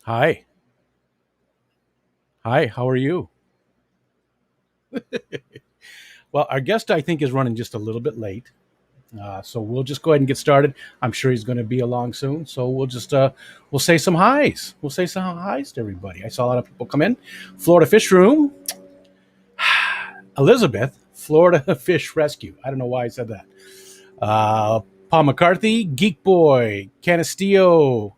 Hi. Hi, how are you? Well, our guest, I think, is running just a little bit late. So we'll just go ahead and get started. I'm sure he's going to be along soon. So we'll say some highs. We'll say some highs to everybody. I saw a lot of people come in. Florida Fish Room, Elizabeth, Florida Fish Rescue. I don't know why I said that. Paul McCarthy, Geek Boy, Canastillo.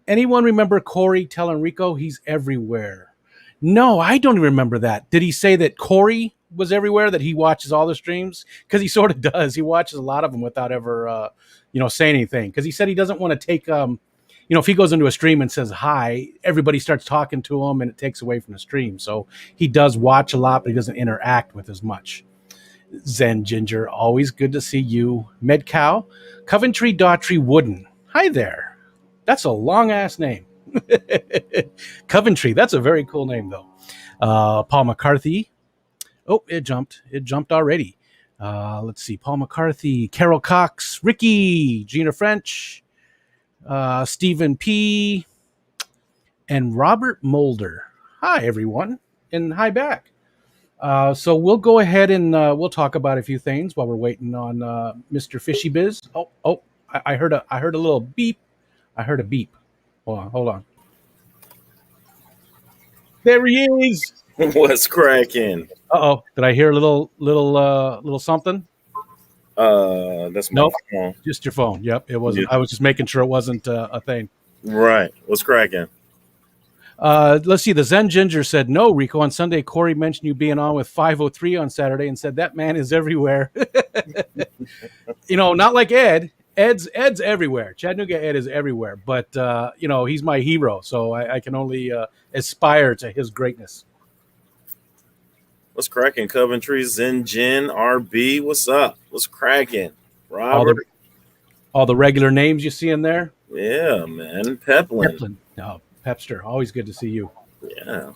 Anyone remember Corey telling Rico he's everywhere? No, I don't even remember that. Did he say that Corey was everywhere? That he watches all the streams? Because he sort of does. He watches a lot of them without ever, saying anything. Because he said he doesn't want to take, if he goes into a stream and says hi, everybody starts talking to him, and it takes away from the stream. So he does watch a lot, but he doesn't interact with as much. Zen Ginger, always good to see you. Medcow, Coventry Daughtry Wooden. Hi there. That's a long ass name. Coventry. That's a very cool name, though. Paul McCarthy. Oh, it jumped. It jumped already. Let's see. Paul McCarthy, Carol Cox, Ricky, Gina French, Stephen P, and Robert Mulder. Hi, everyone. And hi back. So we'll go ahead and we'll talk about a few things while we're waiting on Mr. FishyBizz. I heard a little beep. I heard a beep. Hold on. There he is. What's cracking? Uh-oh. Did I hear a little something? That's my Nope. phone. Just your phone. Yep, it wasn't. Yeah. I was just making sure it wasn't a thing. Right. What's cracking? Let's see. The Zen Ginger said, no, Rico, on Sunday, Corey mentioned you being on with 503 on Saturday and said that man is everywhere. Not like Ed. Ed's everywhere. Chattanooga Ed is everywhere. But, he's my hero. So I can only aspire to his greatness. What's cracking? Coventry, Zen Jin, RB. What's up? What's cracking? Robert. All the regular names you see in there. Yeah, man. Peplin. Peplin. No, Pepster. Always good to see you. Yeah.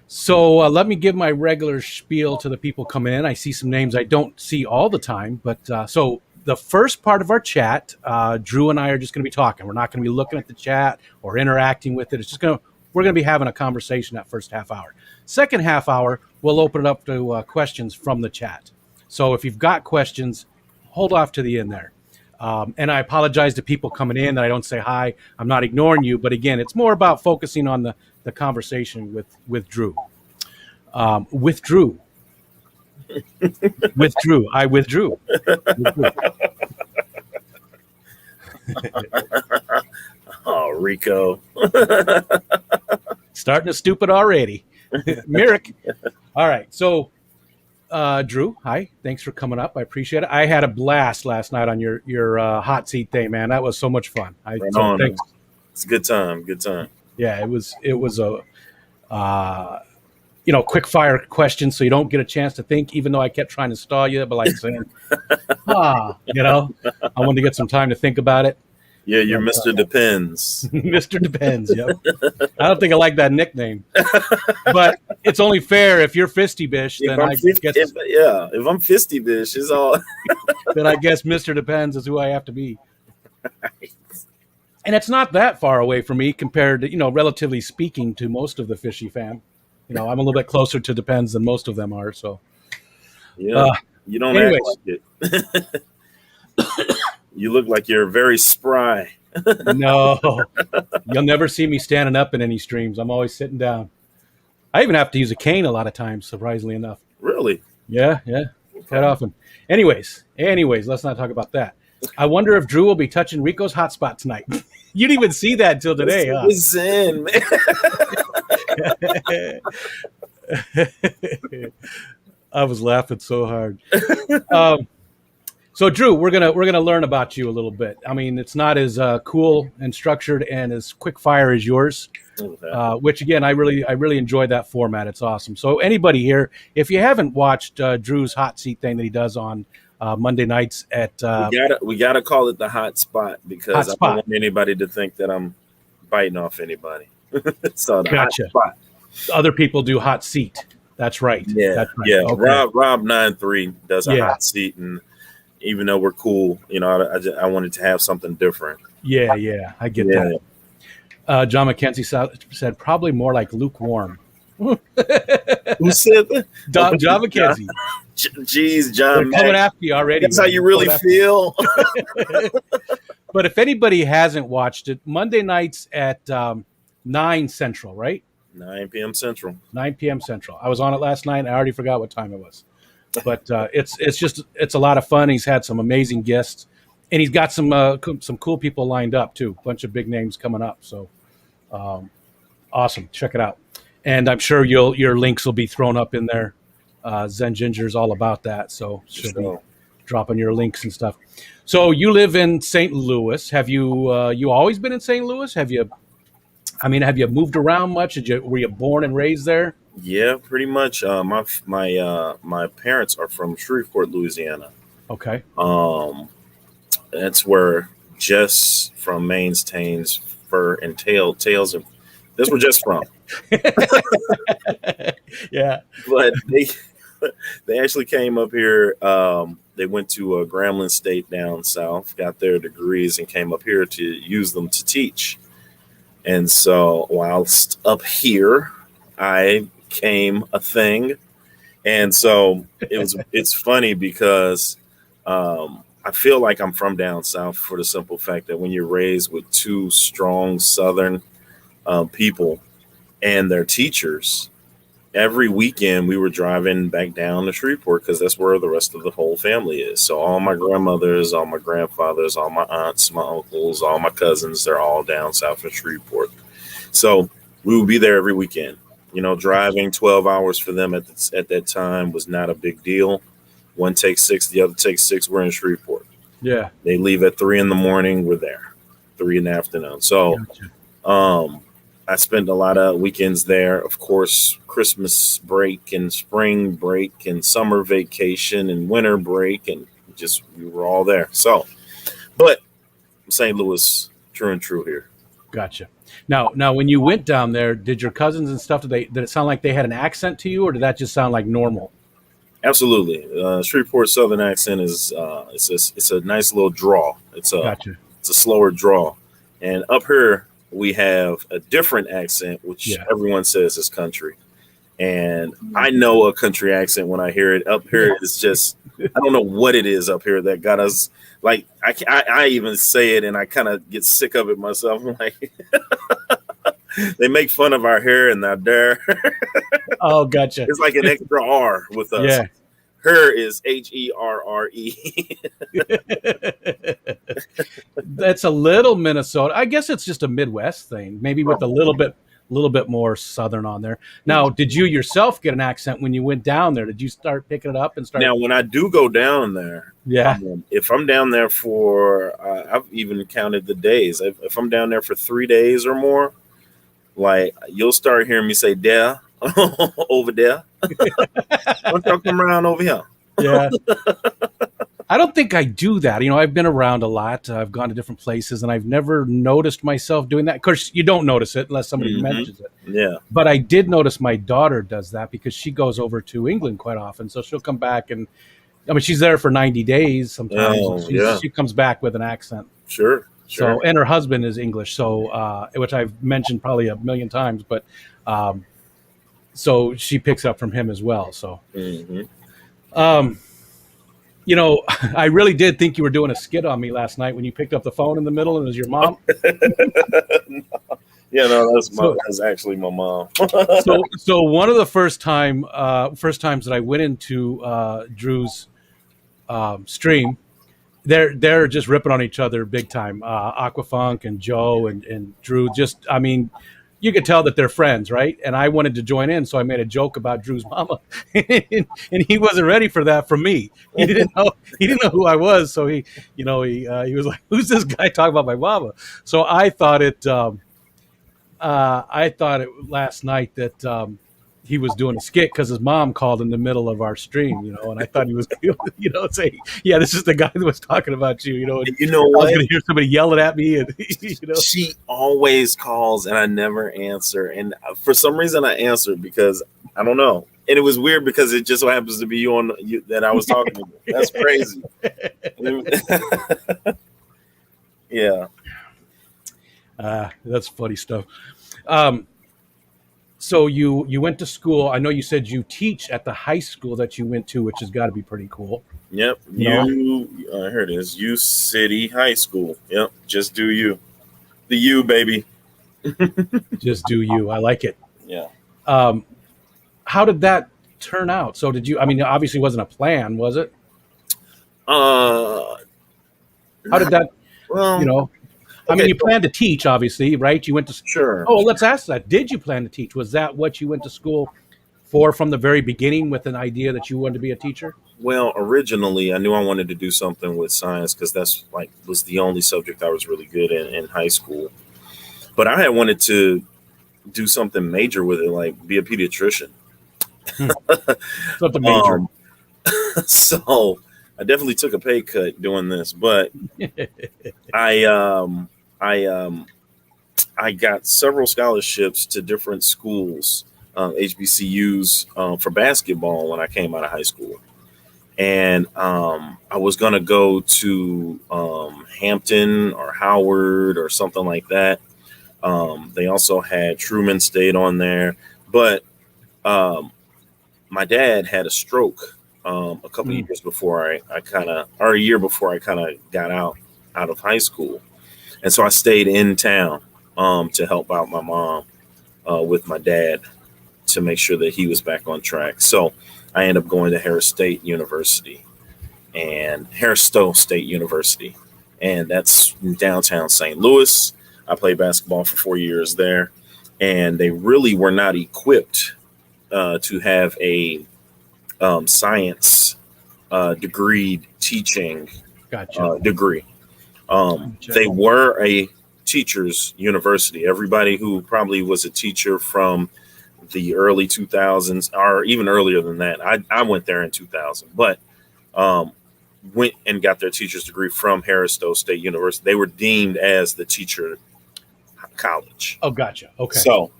So let me give my regular spiel to the people coming in. I see some names I don't see all the time. But so the first part of our chat, Drew and I are just going to be talking. We're not going to be looking at the chat or interacting with it. We're going to be having a conversation that first half hour. Second half hour, we'll open it up to questions from the chat. So if you've got questions, hold off to the end there. And I apologize to people coming in that I don't say hi. I'm not ignoring you. But again, it's more about focusing on the conversation with Drew. Withdrew. Withdrew. I withdrew. Oh, Rico. Starting to stupid already. Merrick. All right. So, Drew, hi. Thanks for coming up. I appreciate it. I had a blast last night on your hot seat thing, man. That was so much fun. Thanks. It's a good time. Good time. Yeah, it was a quick fire question, so you don't get a chance to think. Even though I kept trying to stall you, but like saying, I wanted to get some time to think about it. Yeah, you're Mr. Depends. Mr. Depends, yep. I don't think I like that nickname. But it's only fair if you're FishyBizz, then I guess if I'm FishyBizz, it's all then I guess Mr. Depends is who I have to be. And it's not that far away from me compared to, relatively speaking, to most of the Fishy fam. I'm a little bit closer to Depends than most of them are, so yeah. You don't act like it. You look like you're very spry. No, you'll never see me standing up in any streams. I'm always sitting down. I even have to use a cane a lot of times, surprisingly enough. Really? Yeah, quite often. Anyways, let's not talk about that. I wonder if Drew will be touching Rico's hotspot tonight. You didn't even see that until today, huh? It's in, man. I was laughing so hard. So Drew, we're gonna learn about you a little bit. I mean, it's not as cool and structured and as quick fire as yours, which again, I really enjoyed that format. It's awesome. So anybody here, if you haven't watched Drew's hot seat thing that he does on Monday nights at we gotta call it the hot spot because I don't want anybody to think that I'm biting off anybody. So the hot spot. Other people do hot seat. That's right. Yeah, that's right. Yeah. Okay. Rob 93 does a hot seat, and even though we're cool, I wanted to have something different. Yeah, I get that. John McKenzie said probably more like lukewarm. Who said that? John McKenzie. Jeez, John. They're coming after you already. That's how you really feel. But if anybody hasn't watched it, Monday nights at 9 Central, right? 9 p.m. Central. 9 p.m. Central. I was on it last night. I already forgot what time it was. But it's a lot of fun. He's had some amazing guests, and he's got some cool people lined up too. A bunch of big names coming up. So awesome. Check it out. And I'm sure your links will be thrown up in there. Zen Ginger's all about that. So she'll be dropping your links and stuff. So you live in St. Louis. Have you always been in St. Louis? Have you moved around much? Were you born and raised there? Yeah, pretty much. My parents are from Shreveport, Louisiana. Okay. That's where Jess from Mainstain's Fur and Tails. That's where Jess from. Yeah. But they actually came up here. They went to Grambling State down south, got their degrees, and came up here to use them to teach. And so whilst up here, I became a thing. And so it's funny because I feel like I'm from down south for the simple fact that when you're raised with two strong Southern people and their teachers, every weekend we were driving back down to Shreveport because that's where the rest of the whole family is. So all my grandmothers, all my grandfathers, all my aunts, my uncles, all my cousins, they're all down south in Shreveport. So we would be there every weekend. You know, driving 12 hours for them at that time was not a big deal. One takes 6, the other takes 6. We're in Shreveport. Yeah. They leave at 3 in the morning. We're there 3 in the afternoon. So, I spent a lot of weekends there. Of course, Christmas break and spring break and summer vacation and winter break, and we were all there. So, but St. Louis, true and true here. Gotcha. Now, when you went down there, did your cousins and stuff, did it sound like they had an accent to you, or did that just sound like normal? Absolutely. Shreveport Southern accent is it's a nice little draw. It's a slower draw, and up here we have a different accent, which everyone says is country. And I know a country accent when I hear it. Up here, it's just, I don't know what it is up here that got us, like, I even say it and I kind of get sick of it myself. I'm like, they make fun of our hair and our dare. Oh, gotcha. It's like an extra R with us. Yeah. Her is Herre. That's a little Minnesota. I guess it's just a Midwest thing, maybe with a little bit more Southern on there. Now, did you yourself get an accent when you went down there? Did you start picking it up and start? Now, when I do go down there, if I'm down there for, I've even counted the days. If I'm down there for 3 days or more, like you'll start hearing me say "there," over there. Don't y'all come around over here? Yeah. I don't think I do that. You know, I've been around a lot. I've gone to different places, and I've never noticed myself doing that. Of course, you don't notice it unless somebody mentions it. Yeah. But I did notice my daughter does that because she goes over to England quite often. So she'll come back and, I mean, she's there for 90 days sometimes. She comes back with an accent. Sure. So, and her husband is English, so which I've mentioned probably a million times, but so she picks up from him as well. So, you know, I really did think you were doing a skit on me last night when you picked up the phone in the middle and it was your mom. No, that's actually my mom. so one of the first times that I went into Drew's stream, they're just ripping on each other big time. Aquafunk and Joe and Drew, just, I mean, you could tell that they're friends, right? And I wanted to join in, so I made a joke about Drew's mama, and he wasn't ready for that from me. He didn't know who I was, so he was like, "Who's this guy talking about my mama?" So I thought it last night that he was doing a skit because his mom called in the middle of our stream, you know, and I thought he was, say, "Yeah, this is the guy that was talking about you," you know. And you know what? I was going to hear somebody yelling at me, and she always calls, and I never answer. And for some reason, I answered because I don't know. And it was weird because it just so happens to be you that I was talking to. That's crazy. Yeah. That's funny stuff. Um, so you went to school. I know you said you teach at the high school that you went to, which has got to be pretty cool. Yep. You know, Here it is. U City High School. Yep. Just do you. The U, baby. just do you. I like it. Yeah. Um, how did that turn out? So did you? I mean, obviously, it wasn't a plan, was it? Uh, How did that? You well, know, I mean, okay. you planned to teach, obviously, right? You went to. Sure. Oh, let's ask that. Did you plan to teach? Was that what you went to school for from the very beginning, with an idea that you wanted to be a teacher? Well, originally, I knew I wanted to do something with science because that's like was the only subject I was really good in high school. But I had wanted to do something major with it, like be a pediatrician. Something major. So I definitely took a pay cut doing this, but I um I got several scholarships to different schools, HBCUs, for basketball when I came out of high school. And I was going to go to Hampton or Howard or something like that. They also had Truman State on there. But um, my dad had a stroke a couple of years before I kind of, or a year before I kind of got out of high school. And so I stayed in town to help out my mom with my dad to make sure that he was back on track. So I ended up going to Harris Stowe State University, and that's in downtown St. Louis. I played basketball for 4 years there, and they really were not equipped to have a science degree teaching Gotcha. degree. Gotcha. They were a teachers university. Everybody who probably was a teacher from the early 2000s or even earlier than that. I went there in 2000, but went and got their teacher's degree from Harris Stowe State University. They were deemed as the teacher college. Oh, gotcha. Okay. So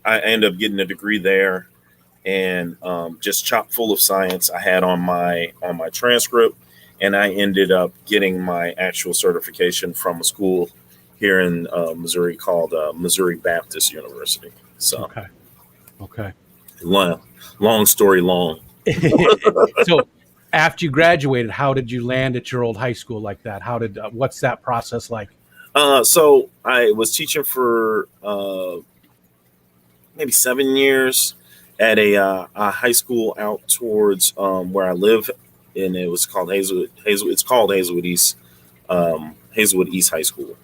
I ended up getting a degree there, and just chock full of science I had on my transcript. And I ended up getting my actual certification from a school here in Missouri called Missouri Baptist University. So, Okay. long story long. So, after you graduated, how did you land at your old high school like that? How did what's that process like? So I was teaching for maybe 7 years at a high school out towards where I live, and it was called Hazelwood. It's called Hazelwood East High School.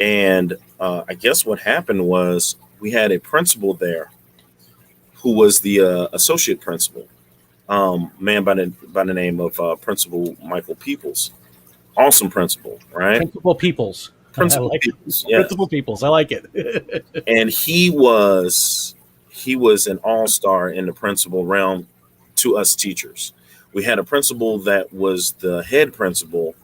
And I guess what happened was we had a principal there who was the associate principal, man by the name of Principal Michael Peoples. Awesome principal, right? Principal Peoples. Principal like Peoples, yes. Principal Peoples. I like it. And he was an all-star in the principal realm to us teachers. We had a principal that was the head principal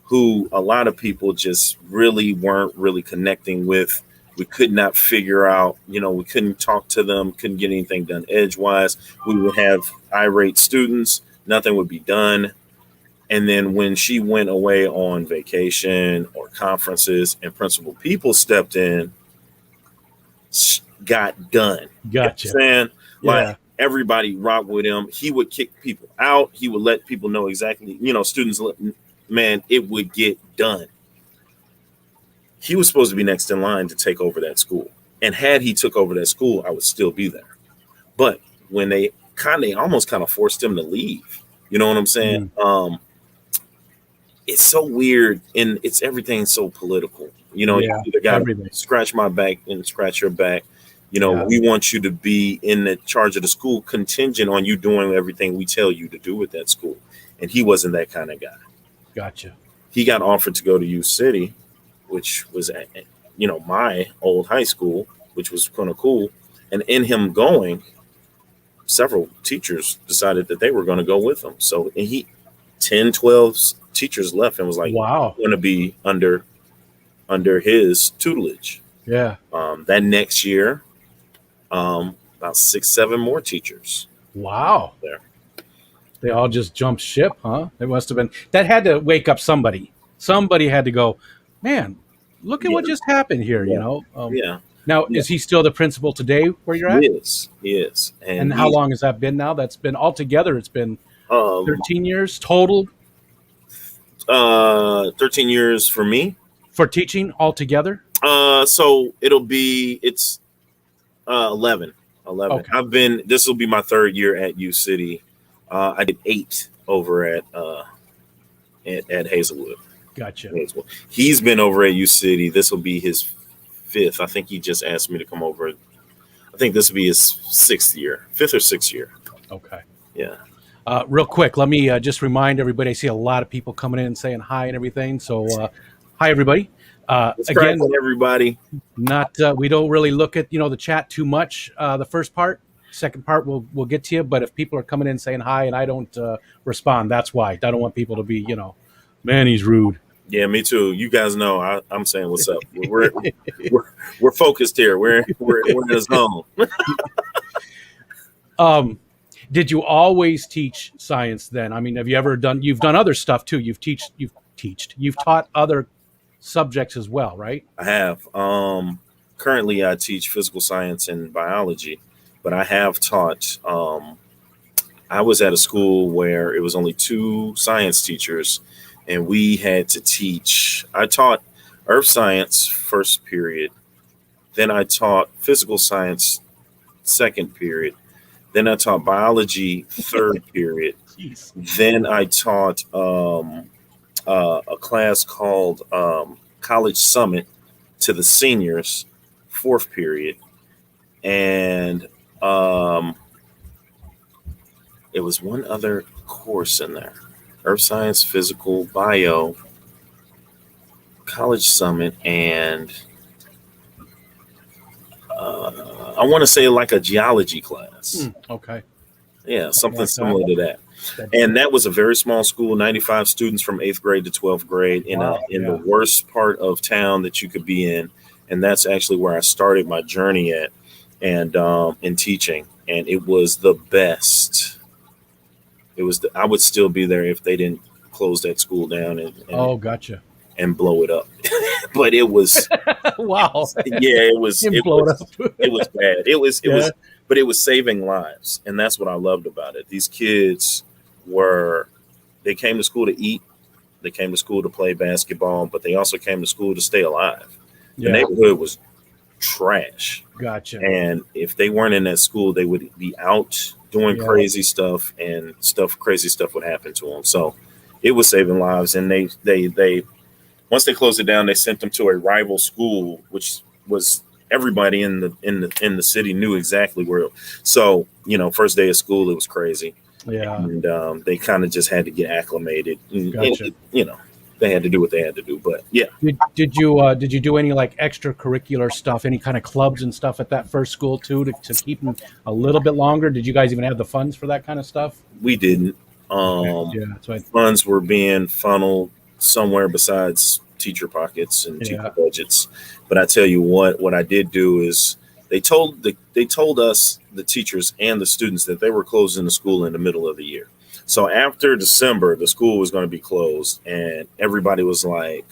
who a lot of people just really weren't really connecting with. We could not figure out, we couldn't talk to them, couldn't get anything done edgewise. We would have irate students, nothing would be done. And then when she went away on vacation or conferences and Principal People stepped in, got done. Gotcha. You know what I'm saying? Yeah. Like everybody rocked with him. He would kick people out. He would let people know exactly, students, man, it would get done. He was supposed to be next in line to take over that school. And had he took over that school, I would still be there. But when they almost forced him to leave, you know what I'm saying? It's so weird, and it's everything so political. You either got to scratch my back and scratch your back. We want you to be in the charge of the school contingent on you doing everything we tell you to do with that school. And he wasn't that kind of guy. Gotcha. He got offered to go to U City, which was, my old high school, which was kind of cool. And in him going, several teachers decided that they were going to go with him. So 10, 12 teachers left and was like, wow, going to be under his tutelage. Yeah. That next year, about 6, 7 more teachers. Wow. There. They all just jumped ship, huh? It must have been, that had to wake up somebody. Somebody had to go, man, Look at Yeah, what just happened here. yeah, yeah, Now, yeah. is he still the principal today where you're at? He is, and And how he's long has that been now? That's been altogether, it's been um 13 years total 13 years for me. for teaching altogether. So it's 11. 11. Okay. I've been, this will be my third year at U City. I did 8 over at Hazelwood. Gotcha. He's been over at U City. This will be his 5th. I think he just asked me to come over. I think this will be his 6th year, 5th or 6th year. Okay. Yeah. Real quick, let me just remind everybody. I see a lot of people coming in and saying hi and everything. So, hi everybody. Again, Everybody. not we don't really look at the chat too much. The first part, second part, we'll get to you. But if people are coming in saying hi and I don't respond, that's why. I don't want people to be man, he's rude. Yeah, me too. You guys know I'm saying what's up. We're focused here. We're in a zone. Did you always teach science then? I mean, have you ever you've done other stuff too. You've taught other subjects as well, right? I have. Currently I teach physical science and biology, but I have taught I was at a school where it was only 2 science teachers, and we had to teach. I taught earth science first period, then I taught physical science second period, then I taught biology third period. Jeez. Then I taught a class called College Summit to the seniors, 4th period, and it was one other course in there: earth science, physical, bio, College Summit, and I want to say like a geology class. Okay. Yeah, something like similar to that. And that was a very small school, 95 students from 8th grade to 12th grade in the worst part of town that you could be in. And that's actually where I started my journey at, and in teaching. And it was the best. I would still be there if they didn't close that school down and gotcha. And blow it up. But it was wow. It was it was bad. But it was saving lives. And that's what I loved about it. These kids they came to school to eat, they came to school to play basketball, but they also came to school to stay alive. The neighborhood was trash. Gotcha. And if they weren't in that school, they would be out doing crazy stuff, and crazy stuff would happen to them. So it was saving lives. And they once they closed it down, they sent them to a rival school, which was everybody in the city knew exactly where. So, first day of school, it was crazy. Yeah. And they kind of just had to get acclimated. Gotcha. And, they had to do what they had to do. But yeah. Did you do any like extracurricular stuff, any kind of clubs and stuff at that first school too, to keep them a little bit longer? Did you guys even have the funds for that kind of stuff? We didn't. That's right. Funds were being funneled somewhere besides teacher pockets and teacher budgets. But I tell you what I did do is they told us, the teachers and the students, that they were closing the school in the middle of the year. So after December, the school was going to be closed, and everybody was like,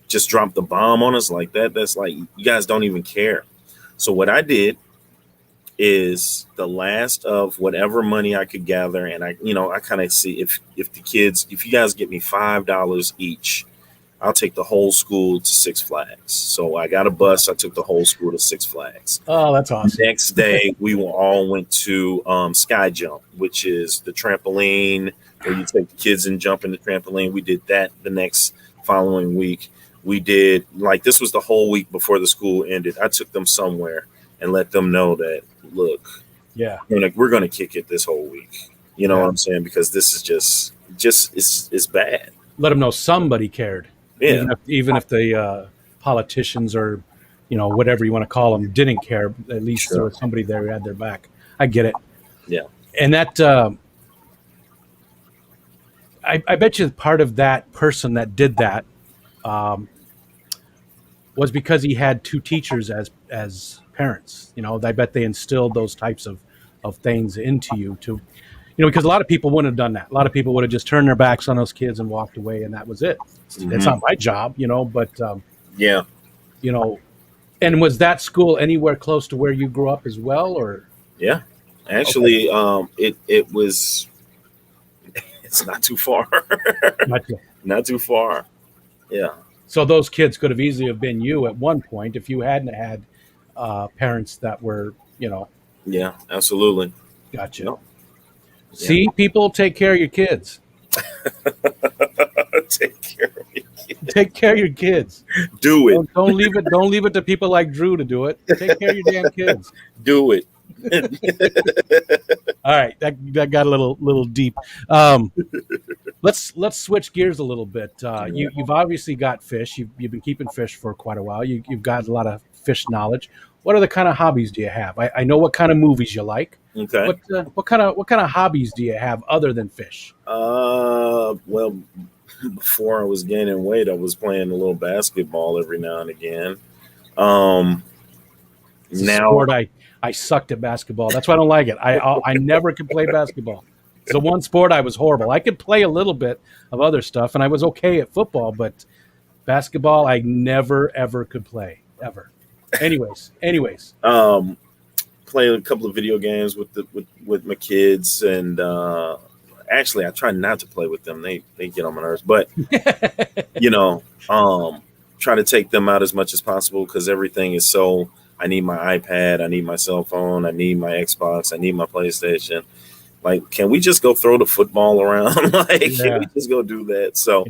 just dropped the bomb on us like that. That's like, you guys don't even care. So what I did is the last of whatever money I could gather, and I kind of see if you guys get me $5 each, I'll take the whole school to Six Flags. So I got a bus. I took the whole school to Six Flags. Oh, that's awesome. Next day, we all went to Sky Jump, which is the trampoline where you take the kids and jump in the trampoline. We did that the next following week. We did, this was the whole week before the school ended. I took them somewhere and let them know that, look, we're going to kick it this whole week. You know what I'm saying? Because this is just it's bad. Let them know somebody cared. Yeah. Even if the politicians or, whatever you want to call them, didn't care, at least there was somebody there who had their back. I get it. Yeah. And that, I bet you part of that person that did that was because he had 2 teachers as parents. I bet they instilled those types of things into you to, because a lot of people wouldn't have done that. A lot of people would have just turned their backs on those kids and walked away, and that was it. It's not my job, but Yeah. And was that school anywhere close to where you grew up as well, or? Yeah. Actually, it was. It's not too far. Not too far. Yeah. So those kids could have easily have been you at one point if you hadn't had parents that were, Yeah, absolutely. Gotcha. Yep. See, people, take care of your kids. Take care of your kids. Take care of your kids. Do it. Don't leave it. Don't leave it to people like Drew to do it. Take care of your damn kids. Do it. All right, that got a little deep. Let's switch gears a little bit. You've obviously got fish. You've been keeping fish for quite a while. You've got a lot of fish knowledge. What other kind of hobbies do you have? I know what kind of movies you like. Okay. What kind of hobbies do you have other than fish? Well, before I was gaining weight, I was playing a little basketball every now and again. Sport I sucked at basketball. That's why I don't like it. I never could play basketball. It's the one sport I was horrible. I could play a little bit of other stuff, and I was okay at football, but basketball I never ever could play ever. Anyways. Playing a couple of video games with my kids, and actually I try not to play with them. They get on my nerves, but try to take them out as much as possible because everything is so. I need my iPad, I need my cell phone, I need my Xbox, I need my PlayStation. Like, can we just go throw the football around? Can we just go do that? So,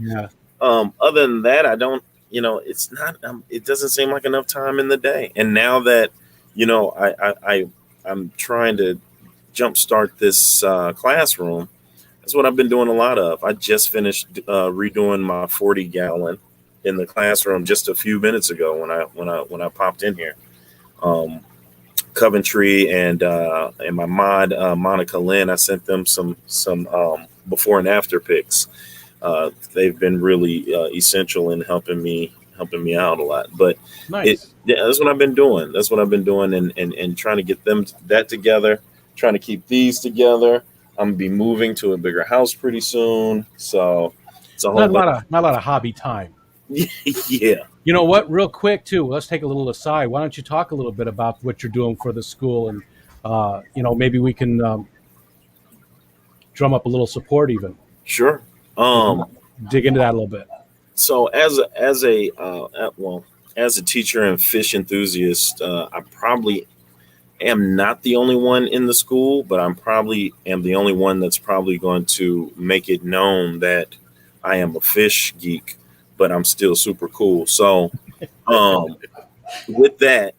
other than that, I don't. It's not. It doesn't seem like enough time in the day. And now that I'm trying to jumpstart this classroom. That's what I've been doing a lot of. I just finished redoing my 40-gallon in the classroom just a few minutes ago when I popped in here. Coventry and my mod Monica Lynn, I sent them some before and after pics. They've been really essential in helping me out a lot. But nice. That's what I've been doing. That's what I've been doing, and trying to get that together, trying to keep these together. I'm gonna be moving to a bigger house pretty soon, so it's not a lot of hobby time. Yeah. You know what? Real quick too. Let's take a little aside. Why don't you talk a little bit about what you're doing for the school, and maybe we can drum up a little support even. Sure. Dig into that a little bit. So as a teacher and fish enthusiast, I probably am not the only one in the school, but I'm probably am the only one that's probably going to make it known that I am a fish geek, but I'm still super cool. So with that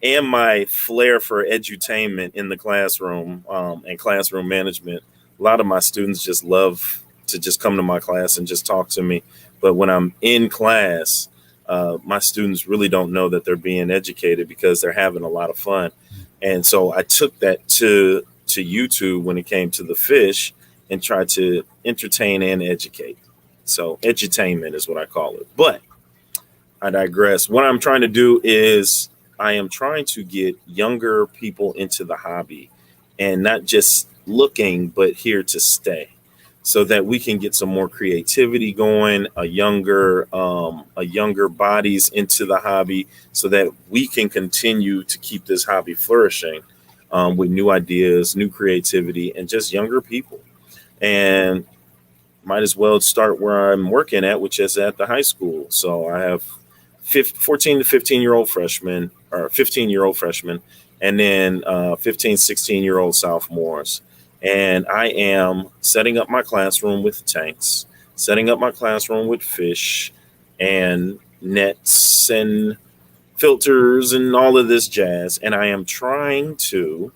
and my flair for edutainment in the classroom and classroom management, a lot of my students just love to just come to my class and just talk to me. But when I'm in class, my students really don't know that they're being educated because they're having a lot of fun. And so I took that to YouTube when it came to the fish and tried to entertain and educate. So edutainment is what I call it. But I digress. What I'm trying to do is I am trying to get younger people into the hobby and not just looking, but here to stay, so that we can get some more creativity going, a younger bodies into the hobby, so that we can continue to keep this hobby flourishing with new ideas, new creativity, and just younger people. And might as well start where I'm working at, which is at the high school. So I have 14 to 15-year-old freshmen, or 15-year-old freshmen, and then 15, 16-year-old sophomores. And I am setting up my classroom with tanks, setting up my classroom with fish and nets and filters and all of this jazz. And I am trying to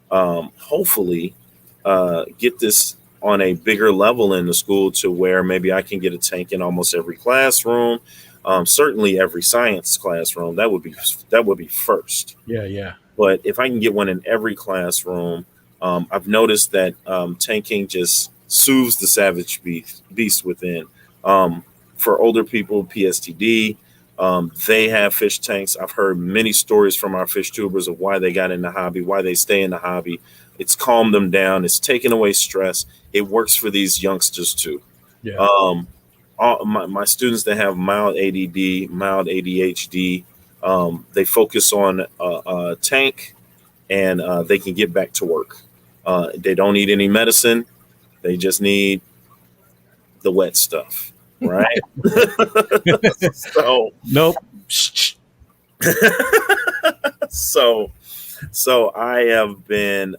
hopefully get this on a bigger level in the school, to where maybe I can get a tank in almost every classroom, certainly every science classroom. That would be first. Yeah. But if I can get one in every classroom, I've noticed that tanking just soothes the savage beast within. For older people, PSTD, they have fish tanks. I've heard many stories from our fish tubers of why they got in the hobby, why they stay in the hobby. It's calmed them down. It's taken away stress. It works for these youngsters too. Yeah. All my students that have mild ADD, mild ADHD, they focus on a tank, and they can get back to work. They don't need any medicine. They just need the wet stuff, right? So Nope. so I have been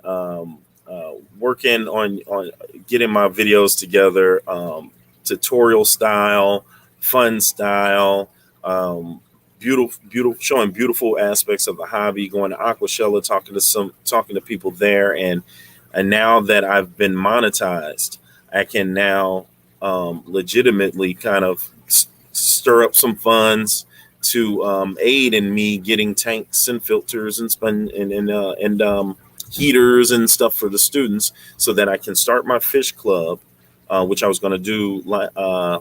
working on getting my videos together, tutorial style, fun style, beautiful, showing beautiful aspects of the hobby, going to Aquashella, talking to people there, and now that I've been monetized, I can now legitimately kind of stir up some funds to aid in me getting tanks and filters and heaters and stuff for the students, so that I can start my fish club, which I was going to do. I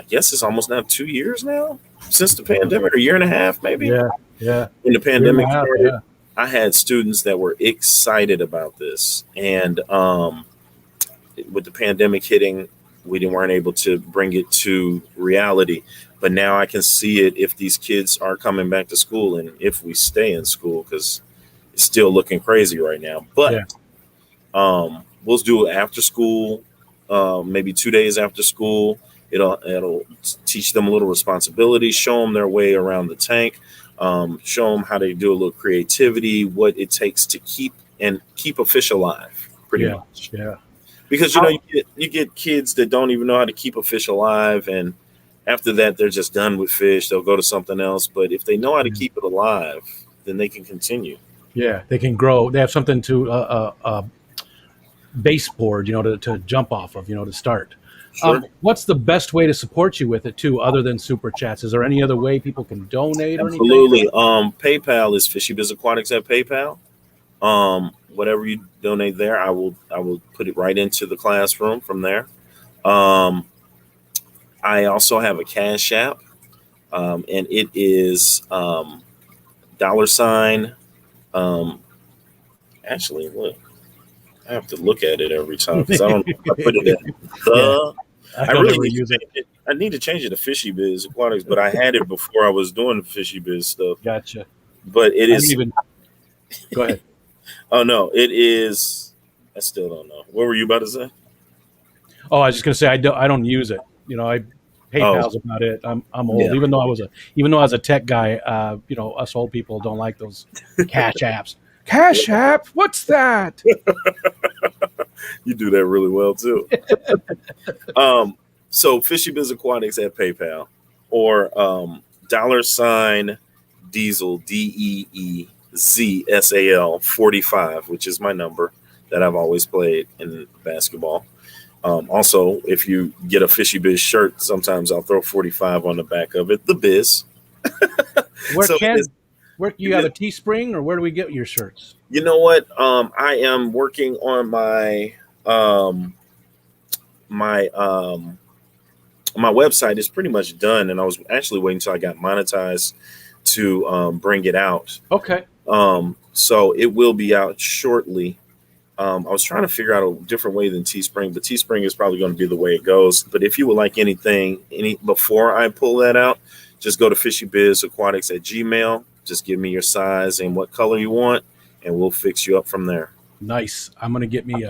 guess it's almost now 2 years now since the pandemic, or a year and a half, maybe. Yeah. When the pandemic Year and a half, started, yeah. I had students that were excited about this, and with the pandemic hitting, we weren't able to bring it to reality. But now I can see it if these kids are coming back to school, and if we stay in school, because it's still looking crazy right now. But we'll do it after school, maybe 2 days after school. It'll teach them a little responsibility, show them their way around the tank, show them how to do a little creativity, what it takes to keep a fish alive, pretty much. Yeah. Because you get kids that don't even know how to keep a fish alive, and after that they're just done with fish. They'll go to something else. But if they know how to keep it alive, then they can continue. Yeah, they can grow. They have something to baseboard, to jump off of, to start. Sure. What's the best way to support you with it too, other than super chats? Is there any other way people can donate or anything? Absolutely. PayPal is FishyBizz Aquatics at PayPal. Whatever you donate there, I will put it right into the classroom from there. I also have a Cash App, and it is $. Actually, look, I have to look at it every time because I don't know if I put it in the. I really need to use it. I need to change it to FishyBizz Aquatics, but I had it before I was doing the FishyBizz stuff. Gotcha. But it is. Go ahead. Oh no, it is. I still don't know. What were you about to say? Oh, I was just gonna say I don't use it. PayPal's about it. I'm old. Yeah. Even though I was a tech guy, us old people don't like those cash apps. Cash app? What's that? You do that really well too. So FishyBizz Aquatics at PayPal, or $Diesel DEEZSAL 45, which is my number that I've always played in basketball. Also, if you get a FishyBizz shirt, sometimes I'll throw 45 on the back of it. The Biz. Where you have a Teespring, or where do we get your shirts? You know what? I am working on my my website is pretty much done, and I was actually waiting until I got monetized to bring it out. Okay. So it will be out shortly. I was trying to figure out a different way than Teespring, but Teespring is probably going to be the way it goes. But if you would like anything before I pull that out, just go to FishyBizz Aquatics at Gmail. Just give me your size and what color you want, and we'll fix you up from there. Nice. I'm going to get me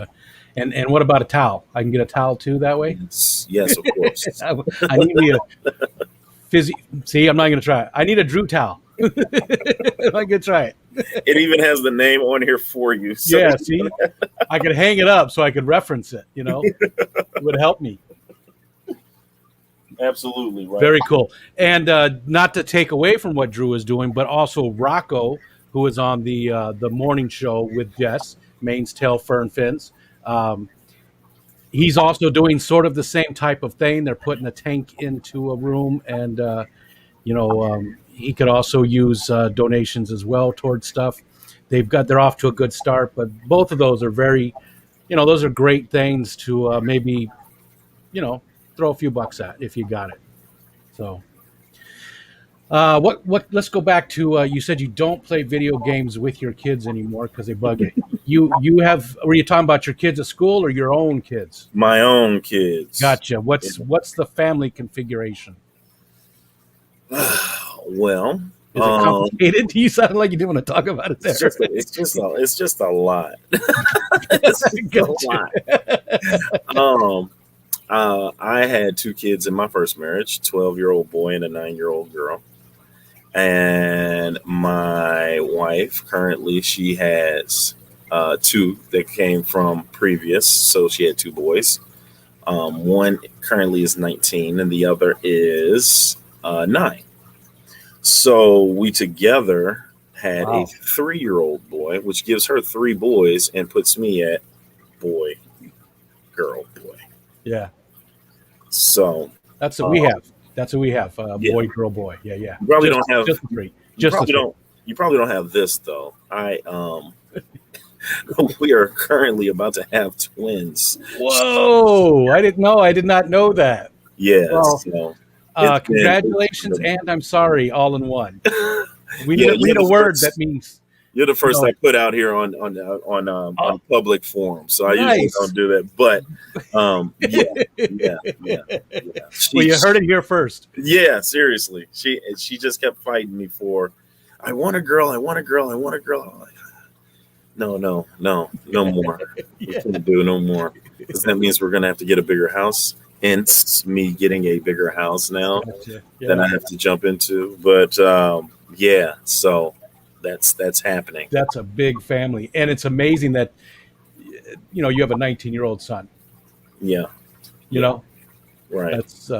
and what about a towel? I can get a towel too that way? Yes, of course. I need me a fizzy. See, I'm not going to try it. I need a Drew towel. I could try it. It even has the name on here for you. So. Yeah, see? I could hang it up so I could reference it, It would help me. Absolutely. Right. Very cool. And not to take away from what Drew is doing, but also Rocco, who is on the morning show with Jess, Maine's Tail Fern Fins. He's also doing sort of the same type of thing. They're putting a tank into a room, and he could also use donations as well towards stuff. They're off to a good start, but both of those are very, those are great things to maybe, throw a few bucks at if you got it. So, What? Let's go back to you said you don't play video games with your kids anymore because they bug you. You have? Were you talking about your kids at school or your own kids? My own kids. Gotcha. What's the family configuration? Well, Is it complicated? You sound like you didn't want to talk about it there. it's just a lot. It's just a lot. I had two kids in my first marriage, 12-year-old boy and a 9-year-old girl. And my wife currently, she has two that came from previous. So she had two boys. One currently is 19 and the other is 9. So we together had a 3-year-old boy, which gives her 3 boys and puts me at boy, girl, boy. Yeah. So that's what we have. That's what we have. Boy, girl, boy. Yeah, yeah. You probably don't have just the 3. You probably don't have this though. We are currently about to have twins. Whoa! I didn't know. I did not know that. Yeah. Well, so congratulations and I'm sorry, all in one. We need a word that means. You're the first I put out here on public forum, so I usually don't do that. But yeah. Well, you heard it here first. Yeah, seriously, she just kept fighting me for. I want a girl. I want a girl. I want a girl. I'm like, no more. We can't do no more because that means we're gonna have to get a bigger house. Hence, me getting a bigger house now that I have to jump into. But yeah, so. That's happening. That's a big family, and it's amazing that you have a 19-year-old son. Yeah, right. That's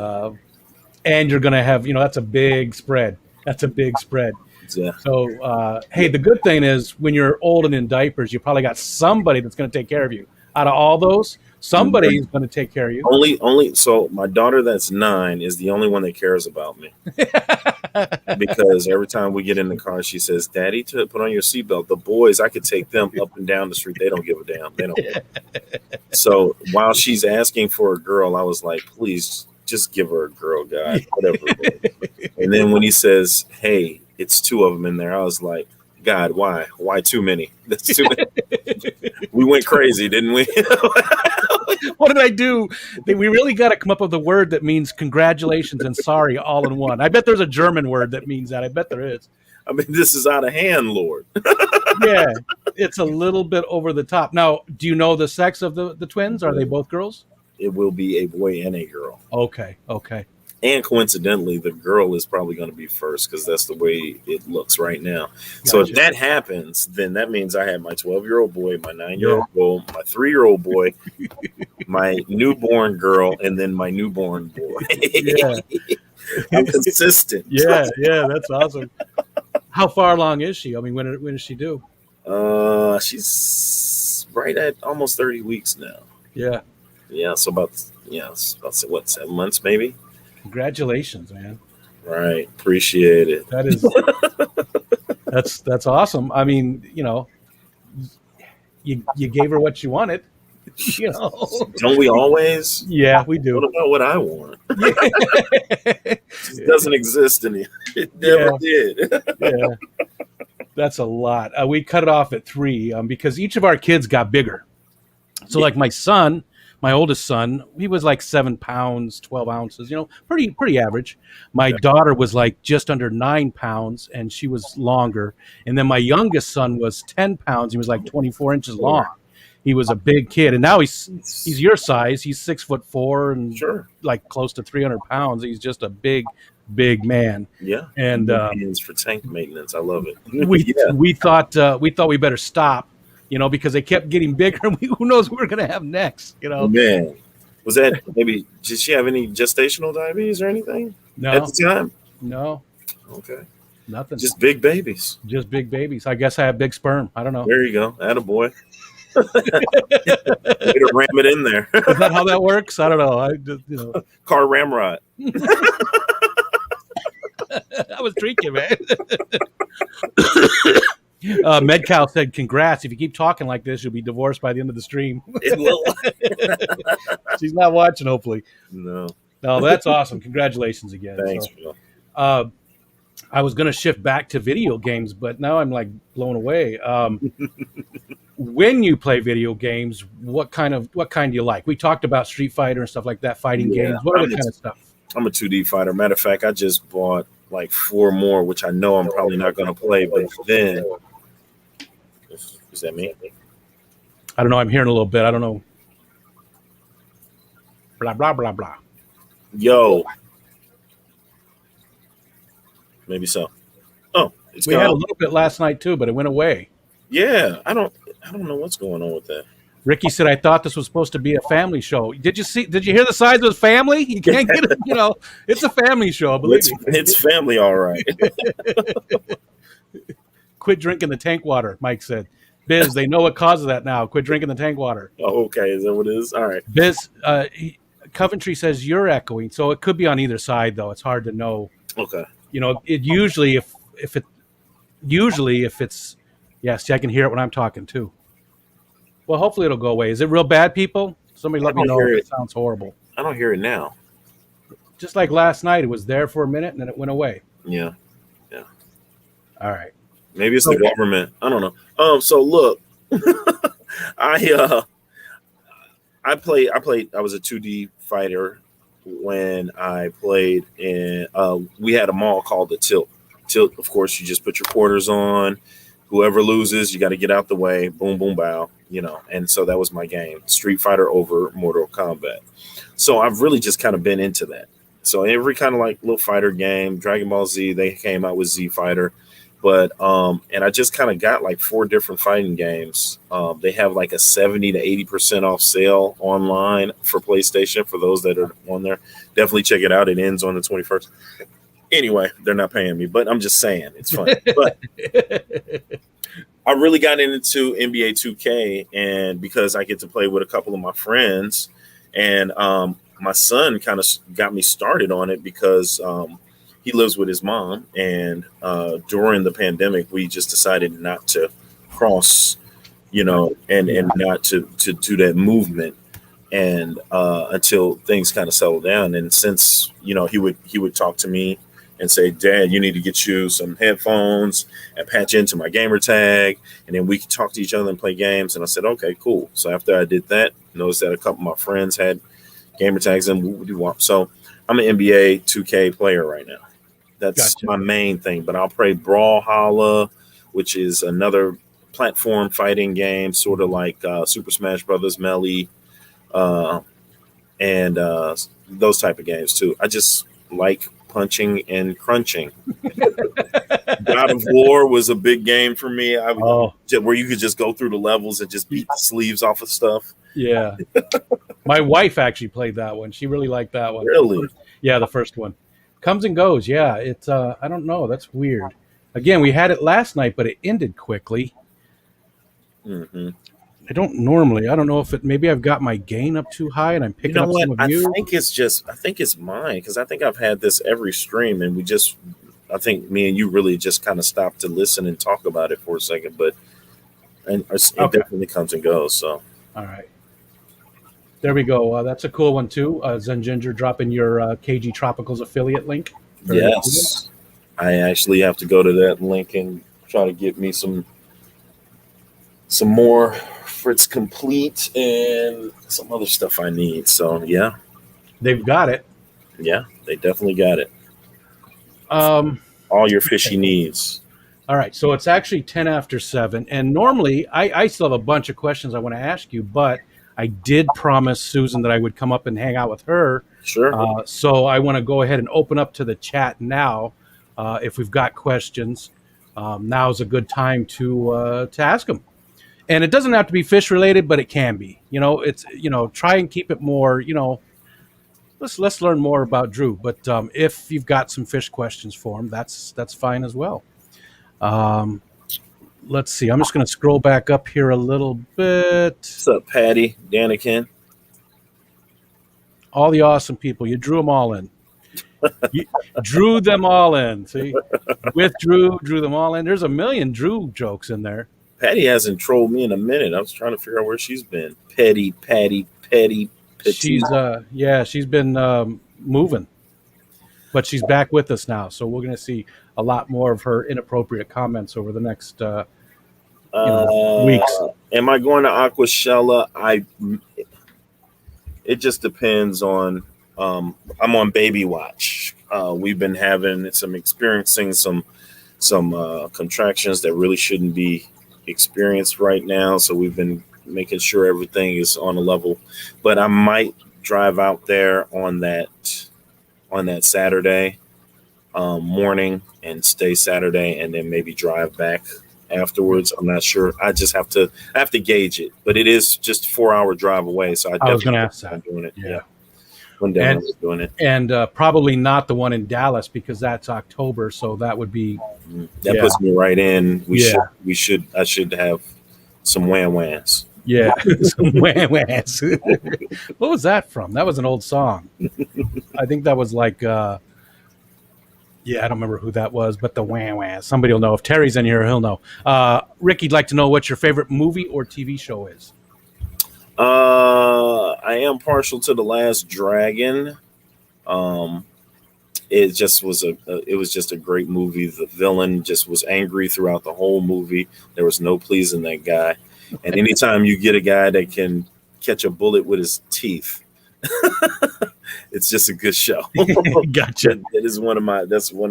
and you're gonna have that's a big spread. That's a big spread. Yeah. So hey, the good thing is when you're old and in diapers, you probably got somebody that's going to take care of you. Out of all those, somebody is going to take care of you. Only. So my daughter, that's 9, is the only one that cares about me. Because every time we get in the car, she says, "Daddy, to put on your seatbelt." The boys, I could take them up and down the street. They don't give a damn. They don't. So while she's asking for a girl, I was like, "Please, just give her a girl, guy, whatever." And then when he says, "Hey, it's 2 of them in there," I was like, God, why? Why too many? That's too many. We went crazy, didn't we? What did I do? We really got to come up with a word that means congratulations and sorry all in one. I bet there's a German word that means that. I bet there is. I mean, this is out of hand, Lord. Yeah, it's a little bit over the top. Now, do you know the sex of the twins? Are they both girls? It will be a boy and a girl. Okay. And coincidentally, the girl is probably going to be first because that's the way it looks right now. Gotcha. So if that happens, then that means I have my 12-year-old boy, my 9-year-old boy, my 3-year-old boy, my newborn girl, and then my newborn boy. Yeah. I'm consistent. Yeah, that's awesome. How far along is she? I mean, when is she due? She's right at almost 30 weeks now. Yeah. Yeah, so about 7 months maybe. Congratulations, man. Right. Appreciate it. That is that's awesome. I mean, you gave her what you wanted. Don't we always? Yeah, we do. What about what I want? It doesn't exist in it. It never did. Yeah. That's a lot. We cut it off at 3 because each of our kids got bigger. So like my oldest son, he was like 7 pounds, 12 ounces, pretty average. My daughter was like just under 9 pounds and she was longer. And then my youngest son was 10 pounds. He was like 24 inches long. He was a big kid. And now he's your size. He's 6'4" and like close to 300 pounds. He's just a big man. Yeah. And hands for tank maintenance. I love it. We thought we better stop. Because they kept getting bigger, and who knows what we're going to have next, Man, was that maybe, did she have any gestational diabetes or anything? No. At the time? No. Okay. Nothing. Just big babies. Just big babies. I guess I have big sperm. I don't know. There you go. Attaboy. Way to ram it in there. Is that how that works? I don't know. Car ramrod. I was drinking, man. MedCal said, "Congrats! If you keep talking like this, you'll be divorced by the end of the stream." It will. She's not watching, hopefully. No, that's awesome. Congratulations again. Thanks, Phil. I was going to shift back to video games, but now I'm like blown away. When you play video games, what kind do you like? We talked about Street Fighter and stuff like that, fighting Yeah, games. What other kind of stuff? I'm a 2D fighter. Matter of fact, I just bought like 4 more, which I know I'm probably not going to play. But then, is that me? I don't know. I'm hearing a little bit. I don't know. Blah blah blah blah. Yo, maybe so. Oh, it's We gone. had a little bit last night too, but it went away. Yeah, I don't know what's going on with that. Ricky said, "I thought this was supposed to be a family show." Did you hear the size of his family? You can't get it. It's a family show. Believe me. It's family, all right. Quit drinking the tank water, Mike said. Biz, they know what causes that now. Quit drinking the tank water. Oh, okay, is that what it is? All right. Biz, Coventry says you're echoing, so it could be on either side, though. It's hard to know. Okay. It usually if it's see, I can hear it when I'm talking too. Well, hopefully it'll go away. Is it real bad, people? Somebody let me know if it sounds horrible. I don't hear it now. Just like last night, it was there for a minute and then it went away. Yeah. All right. Maybe it's the government. I don't know. So look, I was a 2D fighter when I played in we had a mall called the Tilt. Tilt, of course, you just put your quarters on. Whoever loses, you got to get out the way. Boom, boom, bow. And so that was my game. Street Fighter over Mortal Kombat. So I've really just kind of been into that. So every kind of like little fighter game, Dragon Ball Z, they came out with Z Fighter. But and I just kind of got like 4 different fighting games. They have like a 70 to 80% off sale online for PlayStation for those that are on there. Definitely check it out. It ends on the 21st. Anyway, they're not paying me, but I'm just saying it's fun. But I really got into NBA 2K, and because I get to play with a couple of my friends, and my son kind of got me started on it because he lives with his mom, and during the pandemic, we just decided not to cross, and not to do that movement, and until things kind of settled down. And since he would talk to me and say, "Dad, you need to get you some headphones and patch into my gamer tag, and then we can talk to each other and play games." And I said, "Okay, cool." So after I did that, noticed that a couple of my friends had gamer tags, and so I'm an NBA 2K player right now. That's my main thing. But I'll play Brawlhalla, which is another platform fighting game, sort of like Super Smash Brothers Melee, and those type of games too. I just like punching and crunching. God of War was a big game for me. Where you could just go through the levels and just beat the sleeves off of stuff. Yeah. My wife actually played that one. She really liked that one. Really? Yeah, the first one. Comes and goes. Yeah, it's I don't know. That's weird. Again, we had it last night, but it ended quickly. Mm-hmm. I don't know if maybe I've got my gain up too high and I'm picking up some of you. I think it's mine, because I think I've had this every stream, and I think me and you really just kind of stopped to listen and talk about it for a second, but it definitely comes and goes. So all right, there we go. That's a cool one too. Zen Ginger dropping your KG Tropicals affiliate link. Yes, I actually have to go to that link and try to get me some more Fritz Complete and some other stuff I need. So yeah, they've got it. Yeah, they definitely got it. All your fishy needs. All right, so it's actually 10 after 7, and normally I still have a bunch of questions I want to ask you, but I did promise Susan that I would come up and hang out with her. Sure. So I want to go ahead and open up to the chat now. If we've got questions, now's a good time to ask them. And it doesn't have to be fish related, but it can be. It's try and keep it more. Let's learn more about Drew. But if you've got some fish questions for him, that's fine as well. Let's see. I'm just going to scroll back up here a little bit. What's up, Patty, Danikin? All the awesome people. You drew them all in. You drew them all in. See, with Drew them all in. There's a million Drew jokes in there. Patty hasn't trolled me in a minute. I was trying to figure out where she's been. Patty. She's been moving. but she's back with us now, so we're going to see a lot more of her inappropriate comments over the next weeks. Am I going to Aquashella? It just depends on. I'm on baby watch. We've been experiencing some contractions that really shouldn't be experienced right now. So we've been making sure everything is on a level. But I might drive out there on that Saturday morning and stay Saturday, and then maybe drive back afterwards. I'm not sure. I have to gauge it. But it is just a 4-hour drive away. So I was going to ask that. I'm doing it. Yeah. When Devin was doing it. And probably not the one in Dallas, because that's October. So that would be puts me right in. I should have some wham-whams. Yeah, some wham-whams. What was that from? That was an old song. I think that was like, I don't remember who that was, but the wham-whams. Somebody will know. If Terry's in here, he'll know. Ricky'd like to know what your favorite movie or TV show is. I am partial to The Last Dragon. It just was a great movie. The villain just was angry throughout the whole movie. There was no pleasing that guy. And anytime you get a guy that can catch a bullet with his teeth, it's just a good show. Gotcha. That's one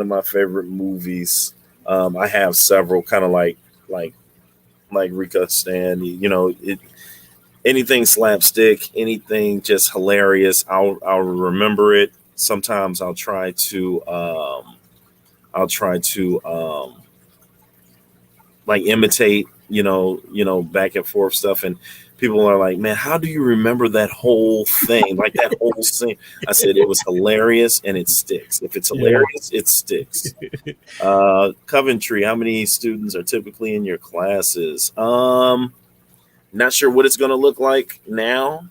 of my favorite movies. I have several, kind of like Rika Stan. Anything slapstick, anything just hilarious, I'll remember it. Sometimes I'll try to imitate, back and forth stuff, and people are like, "Man, how do you remember that whole thing? Like that whole scene?" I said it was hilarious and it sticks. If it's hilarious, it sticks. Coventry, how many students are typically in your classes? Not sure what it's going to look like now,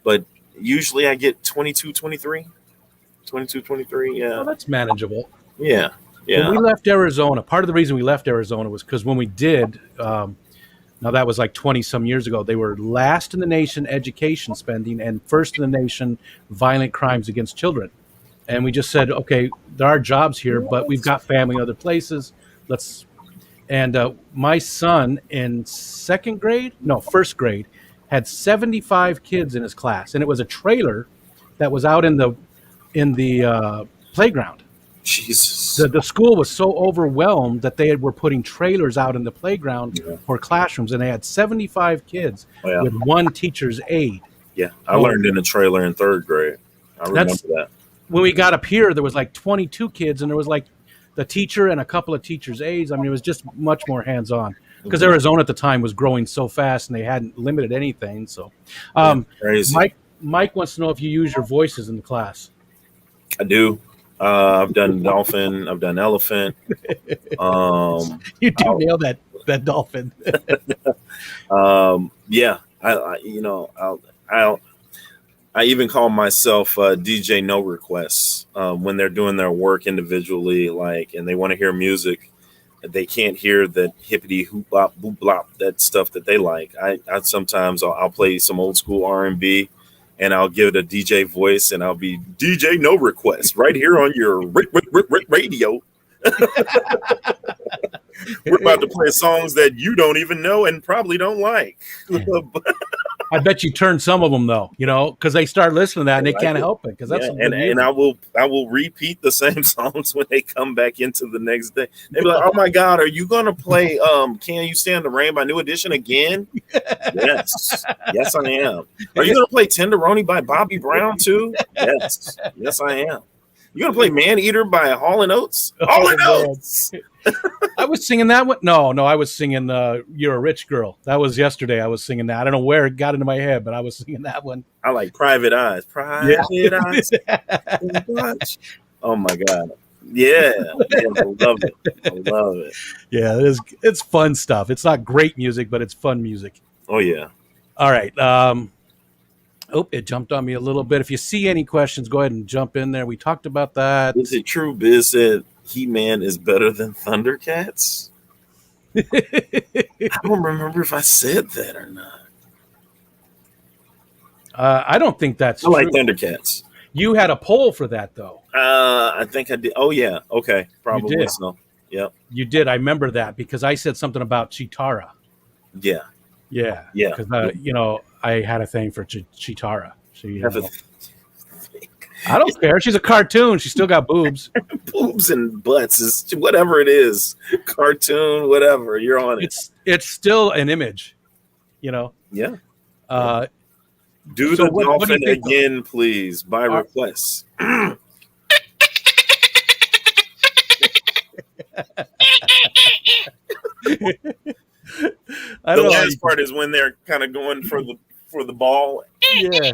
but usually I get 22, 23. Yeah. Well, that's manageable. Yeah. When we left Arizona, part of the reason we left Arizona was because when we did, now that was like 20 some years ago, they were last in the nation education spending and first in the nation violent crimes against children. And we just said, okay, there are jobs here, but we've got family in other places. And my son in first grade, had 75 kids in his class, and it was a trailer that was out in the playground. Jesus. The school was so overwhelmed that they were putting trailers out in the playground for classrooms, and they had 75 kids with one teacher's aide. Yeah, I learned in a trailer in third grade. I remember that. When we got up here, there was like 22 kids, and there was like the teacher and a couple of teachers' aides. I mean, it was just much more hands-on because Arizona at the time was growing so fast and they hadn't limited anything. So, crazy. Mike wants to know if you use your voices in the class. I do. I've done dolphin. I've done elephant. You do nail that dolphin. I even call myself DJ No Requests when they're doing their work individually, and they want to hear music. They can't hear that hippity hoop bop boop blop, that stuff that they like. I sometimes I'll play some old school R&B, and I'll give it a DJ voice, and I'll be DJ No Request right here on your radio. We're about to play songs that you don't even know and probably don't like. I bet you turn some of them though, because they start listening to that and they can't help it. Because that's and I will repeat the same songs when they come back into the next day. They'll be like, "Oh my God, are you gonna play Can You Stand the Rain by New Edition again?" Yes, I am. Are you gonna play Tenderoni by Bobby Brown too? Yes, I am. You gonna play Man Eater by Hall & Oates? Hall & Oates. I was singing that one. No, I was singing You're a Rich Girl. That was yesterday. I was singing that. I don't know where it got into my head, but I was singing that one. I like Private Eyes. Eyes. Oh my God. Yeah. I love it. Yeah, it's fun stuff. It's not great music, but it's fun music. Oh yeah. All right. It jumped on me a little bit. If you see any questions, go ahead and jump in there. We talked about that. Is it true, Biz, that He-Man is better than Thundercats? I don't remember if I said that or not. I don't think that's true. I like Thundercats. You had a poll for that though. I think I did. Oh yeah. Okay. You Probably did. so. Yep. You did. I remember that because I said something about Chitara. Yeah. Yeah, Yeah. because I had a thing for Chitara. She, Have a I don't care. She's a cartoon. She's still got boobs. boobs and butts is whatever it is. Cartoon, whatever. You're on it. It's still an image, you know. Yeah. Uh, Do so the what do you dolphin think? again, please, by request. I The don't know. last part is when they're kind of going for the ball. Yeah.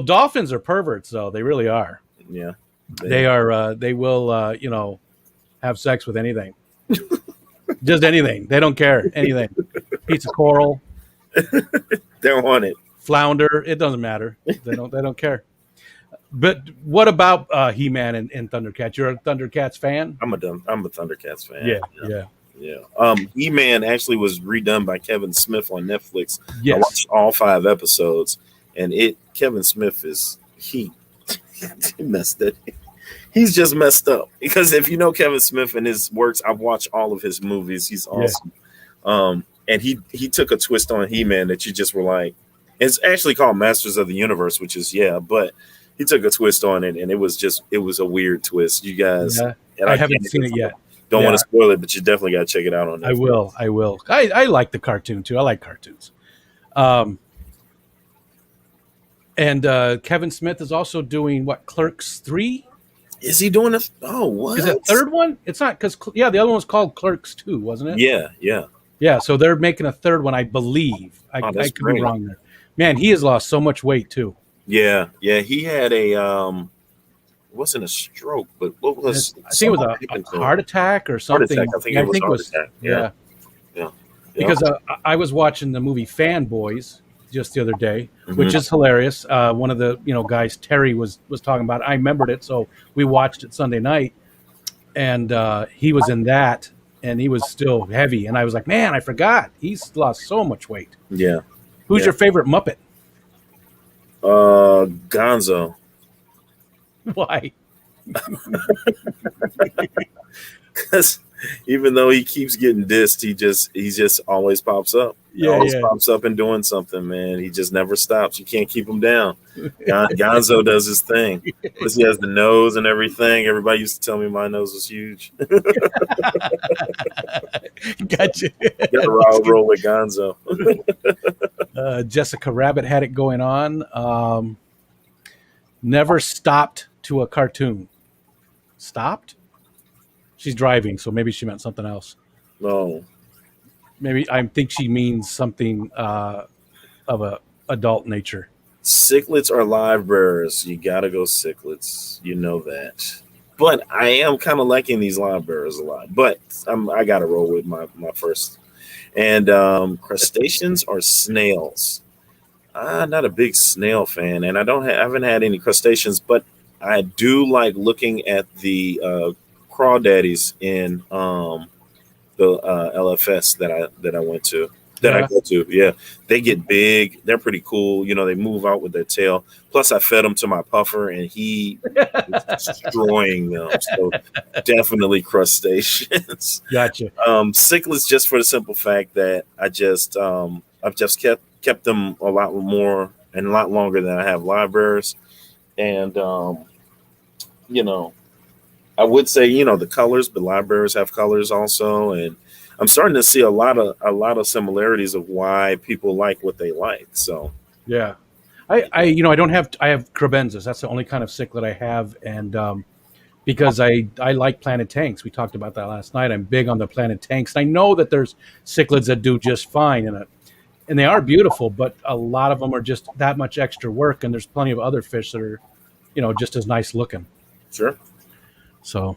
Dolphins are perverts, though. They really are. Yeah. They are. They will, have sex with anything. Just anything. They don't care. Anything. Piece of coral, They're on it. flounder. It doesn't matter. They don't care. But what about He-Man and Thundercats? You're a Thundercats fan? I'm a Thundercats fan. Yeah. He-Man actually was redone by Kevin Smith on Netflix. Yes. I watched all 5 episodes, and Kevin Smith he messed it. He's just messed up because if you know Kevin Smith and his works, I've watched all of his movies. He's awesome. Yeah. And he took a twist on He-Man that you just were like, it's actually called Masters of the Universe, which is but he took a twist on it, and it was a weird twist. You guys, and I haven't seen it yet. Don't want to spoil it, but you definitely got to check it out on Netflix. I will. I like the cartoon too. I like cartoons. And Kevin Smith is also doing Clerks 3? Is he doing this? Oh, what? Is it third one? It's not because the other one was called Clerks 2, wasn't it? Yeah. So they're making a third one, I believe. I could be wrong there. Man, he has lost so much weight too. Yeah. He had a wasn't a stroke, but what was? I think it was a heart attack or something. I think it was heart attack. Yeah. Because I was watching the movie Fanboys just the other day, which is hilarious. One of the guys, Terry, was talking about it. I remembered it, so we watched it Sunday night, and he was in that, and he was still heavy. And I was like, man, I forgot. He's lost so much weight. Yeah. Who's your favorite Muppet? Gonzo. Why? Because even though he keeps getting dissed, he just always pops up. Pops up and doing something, man. He just never stops. You can't keep him down. Gonzo does his thing. Plus, he has the nose and everything. Everybody used to tell me my nose was huge. Gotcha. Gotta roll with Gonzo. Jessica Rabbit had it going on. Never stopped to a cartoon. Stopped? She's driving, so maybe she meant something else. No. Maybe I think she means something of a adult nature. Cichlids are live bearers. You gotta go cichlids. You know that. But I am kind of liking these live bearers a lot. But I gotta roll with my first. And crustaceans or snails. I'm not a big snail fan, and I haven't had any crustaceans, but I do like looking at the crawdaddies in the LFS that I went to. I go to. Yeah, they get big. They're pretty cool. They move out with their tail. Plus, I fed them to my puffer, and he was destroying them. So definitely crustaceans. Gotcha. Cichlids, just for the simple fact that I've just kept them a lot more and a lot longer than I have live bearers, and I would say the colors, but live bearers have colors also, and I'm starting to see a lot of similarities of why people like what they like. So yeah, I have crabenzas. That's the only kind of cichlid I have, and because I like planted tanks. We talked about that last night. I'm big on the planted tanks. And I know that there's cichlids that do just fine in it, and they are beautiful, but a lot of them are just that much extra work. And there's plenty of other fish that are, just as nice looking. Sure. So,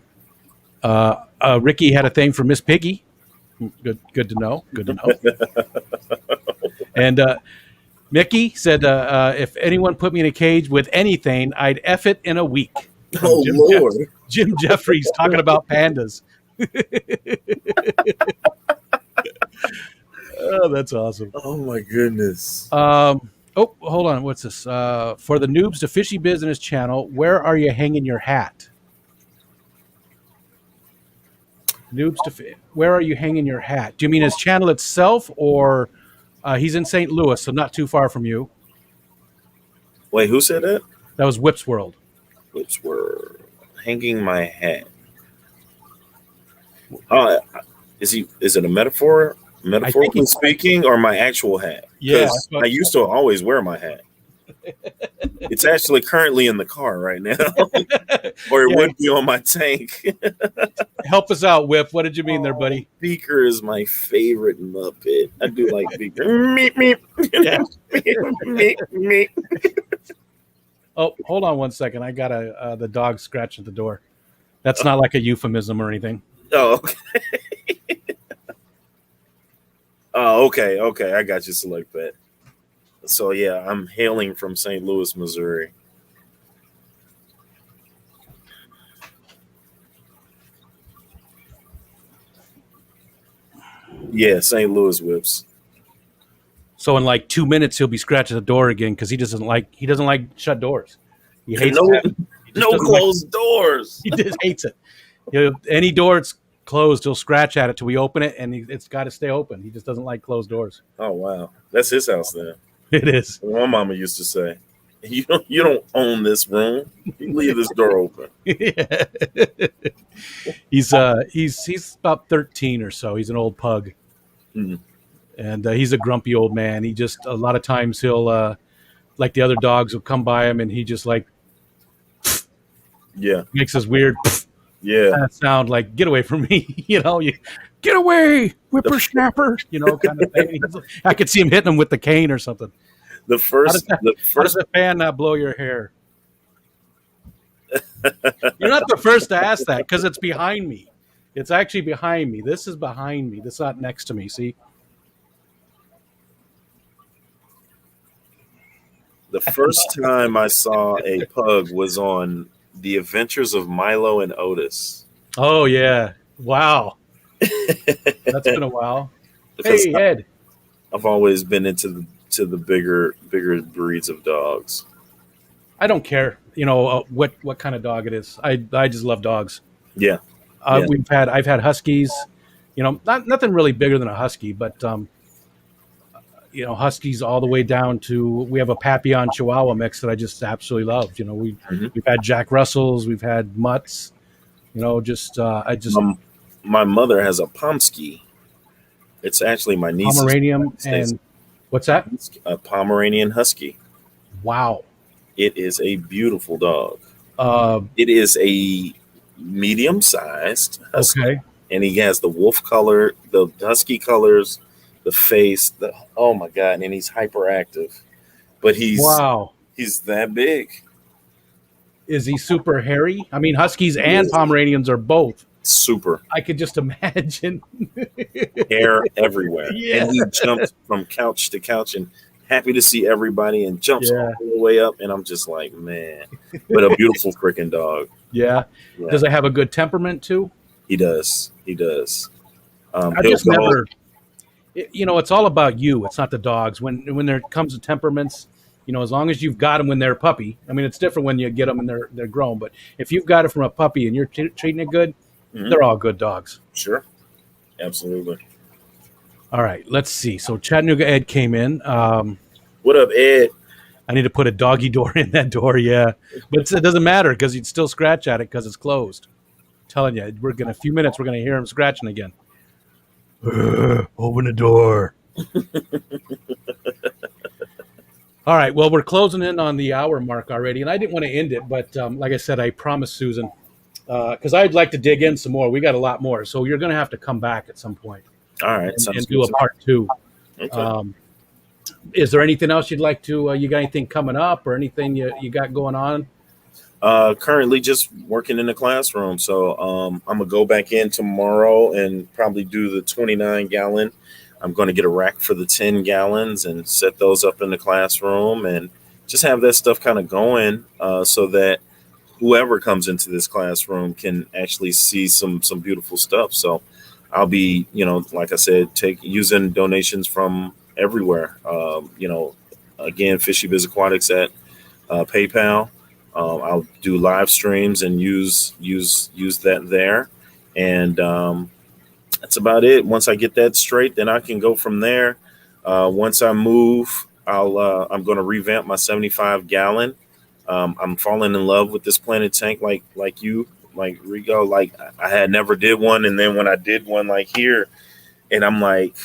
Ricky had a thing for Miss Piggy. Good to know. Good to know. And Mickey said, if anyone put me in a cage with anything, I'd F it in a week. Oh, Lord. Jim Jeffries talking about pandas. Oh, that's awesome. Oh, my goodness. Oh, hold on. What's this? For the noobs to Fishy Business channel, where are you hanging your hat? Noobs to where are you hanging your hat? Do you mean his channel itself, or he's in St. Louis, so not too far from you? Wait, who said that? That was Whip's World. Which were hanging my hat. Uh, is it a metaphor? Metaphorically speaking, or my actual hat? Yeah, Because I used to always wear my hat. It's actually currently in the car right now, or it would be on my tank. Help us out, Whip. What did you mean there, buddy? Beaker is my favorite Muppet. I do like Beaker. Meep, meep. Yeah. Meep, meep. Oh, hold on one second. I got the dog scratch at the door. That's not like a euphemism or anything. Oh, okay. Oh, okay. Okay. I got you, Select Bet. So, yeah, I'm hailing from St. Louis, Missouri. Yeah, St. Louis Whips. So in like 2 minutes, he'll be scratching the door again because he doesn't like shut doors. He hates no closed doors. He just hates it. Any door it's closed, he'll scratch at it till we open it, and it's got to stay open. He just doesn't like closed doors. Oh wow, that's his house then. It is. My mama used to say, "You don't own this room. You leave this door open." Yeah. He's about 13 or so. He's an old pug, and he's a grumpy old man. He just a lot of times he'll like the other dogs will come by him, and he just like makes this weird kind of sound like "get away from me," you get away, whippersnapper, kind of thing. I could see him hitting him with the cane or something. How does a fan not blow your hair? You're not the first to ask that because it's behind me. It's actually behind me. This is behind me. This is not next to me. See? The first time I saw a pug was on The Adventures of Milo and Otis. Oh, yeah. Wow. That's been a while. Hey, Ed. I've always been into the bigger breeds of dogs. I don't care, what kind of dog it is. I just love dogs. Yeah. I've had huskies, nothing really bigger than a husky, but huskies all the way down to we have a Papillon Chihuahua mix that I just absolutely love. We've had Jack Russells, we've had mutts. My mother has a Pomsky. It's actually my niece's Pomeranian and what's that? A Pomeranian Husky. Wow. It is a beautiful dog. It is a medium-sized husky. Okay. And he has the wolf color, the husky colors, the face, oh my God, and he's hyperactive. But he's that big. Is he super hairy? I mean, huskies and Pomeranians are both. Super. I could just imagine. Hair everywhere. Yeah. And he jumped from couch to couch and happy to see everybody and jumps all the way up. And I'm just like, man. But a beautiful freaking dog. Yeah. Does it have a good temperament too? He does. He does. I just never, it's all about you. It's not the dogs. When there comes to temperaments, as long as you've got them when they're a puppy. I mean, it's different when you get them and they're grown. But if you've got it from a puppy and you're treating it good, they're all good dogs. Sure. Absolutely. All right. Let's see. So Chattanooga Ed came in. What up, Ed? I need to put a doggy door in that door. Yeah. But it doesn't matter because you'd still scratch at it because it's closed. I'm telling you, a few minutes, we're going to hear him scratching again. Open the door. All right. Well, we're closing in on the hour mark already, and I didn't want to end it, but like I said, I promised Susan because I'd like to dig in some more. We got a lot more, so you're going to have to come back at some point. All right, and do a part 2. Okay. Is there anything else you'd like to? You got anything coming up or anything you got going on? Currently, just working in the classroom. So I'm gonna go back in tomorrow and probably do the 29-gallon. I'm going to get a rack for the 10 gallons and set those up in the classroom and just have that stuff kind of going so that whoever comes into this classroom can actually see some beautiful stuff. So I'll be, like I said, using donations from everywhere. again, FishyBizz Aquatics at PayPal. I'll do live streams and use that there, and that's about it. Once I get that straight, then I can go from there. Once I move, I'm going to revamp my 75-gallon. I'm falling in love with this planted tank, like you, like Rico. Like I had never did one, and then when I did one, like here, and I'm like,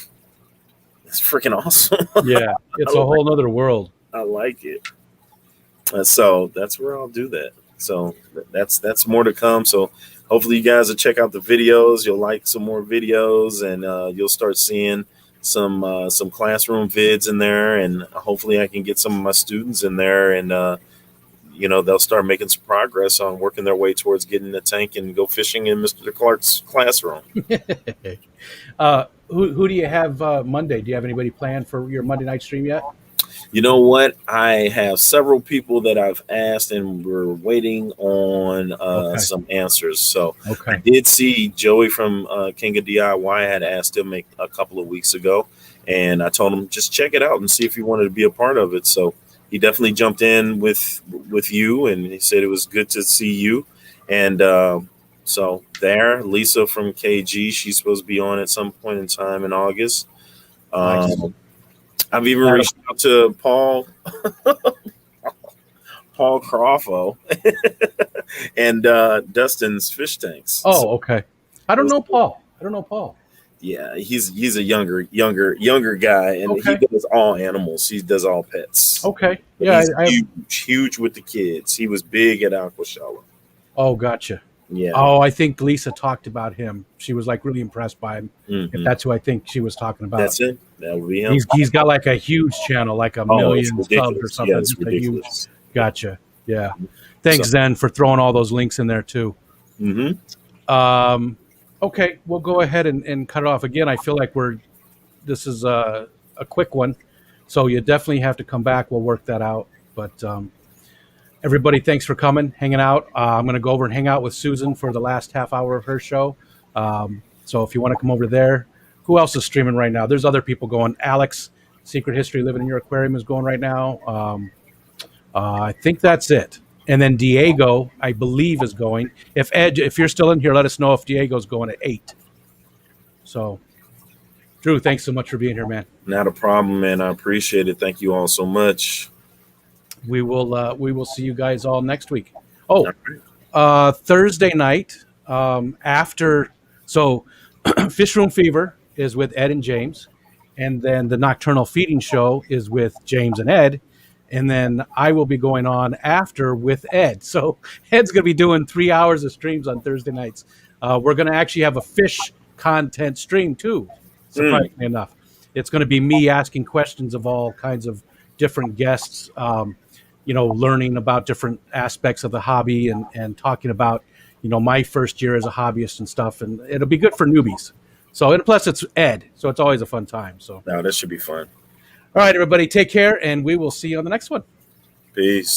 it's freaking awesome. Yeah, it's a whole nother world. I like it. So that's where I'll do that. So that's more to come. So hopefully you guys will check out the videos. You'll like some more videos, and you'll start seeing some classroom vids in there. And hopefully I can get some of my students in there, and they'll start making some progress on working their way towards getting the tank and go fishing in Mr. Clark's classroom. Who do you have Monday? Do you have anybody planned for your Monday night stream yet? You know what? I have several people that I've asked, and we're waiting on some answers. So I did see Joey from King of DIY had asked him a couple of weeks ago, and I told him just check it out and see if he wanted to be a part of it. So he definitely jumped in with you, and he said it was good to see you. And so there, Lisa from KG, she's supposed to be on at some point in time in August. I've even reached out to Paul Crawford and Dustin's fish tanks. Oh, okay. I don't know Paul. Yeah, he's a younger guy, and he does all animals. He does all pets. Okay. But yeah, he's huge with the kids. He was big at Aquashala. Oh, gotcha. Yeah. Oh, I think Lisa talked about him. She was like really impressed by him. Mm-hmm. If that's who I think she was talking about. That's it. That would be him. He's got like a huge channel, like a million subs or something. Yeah, it's ridiculous. Gotcha. Yeah. Thanks, Zen, for throwing all those links in there too. Mm-hmm. Okay, we'll go ahead and cut it off again. I feel like this is a quick one, so you definitely have to come back. We'll work that out. But everybody, thanks for coming, hanging out. I'm going to go over and hang out with Susan for the last half hour of her show. So if you want to come over there, who else is streaming right now? There's other people going. Alex, Secret History Living in Your Aquarium is going right now. I think that's it. And then Diego, I believe, is going. If you're still in here, let us know if Diego's going at 8. So, Drew, thanks so much for being here, man. Not a problem, man. I appreciate it. Thank you all so much. We will see you guys all next week. Oh, Thursday night after. So, Fish Room Fever is with Ed and James, and then the Nocturnal Feeding Show is with James and Ed. And then I will be going on after with Ed. So Ed's going to be doing 3 hours of streams on Thursday nights. We're going to actually have a fish content stream too, surprisingly enough. It's going to be me asking questions of all kinds of different guests, learning about different aspects of the hobby and talking about, my first year as a hobbyist and stuff. And it'll be good for newbies. So, and plus it's Ed, so it's always a fun time. So no, this should be fun. All right, everybody, take care, and we will see you on the next one. Peace.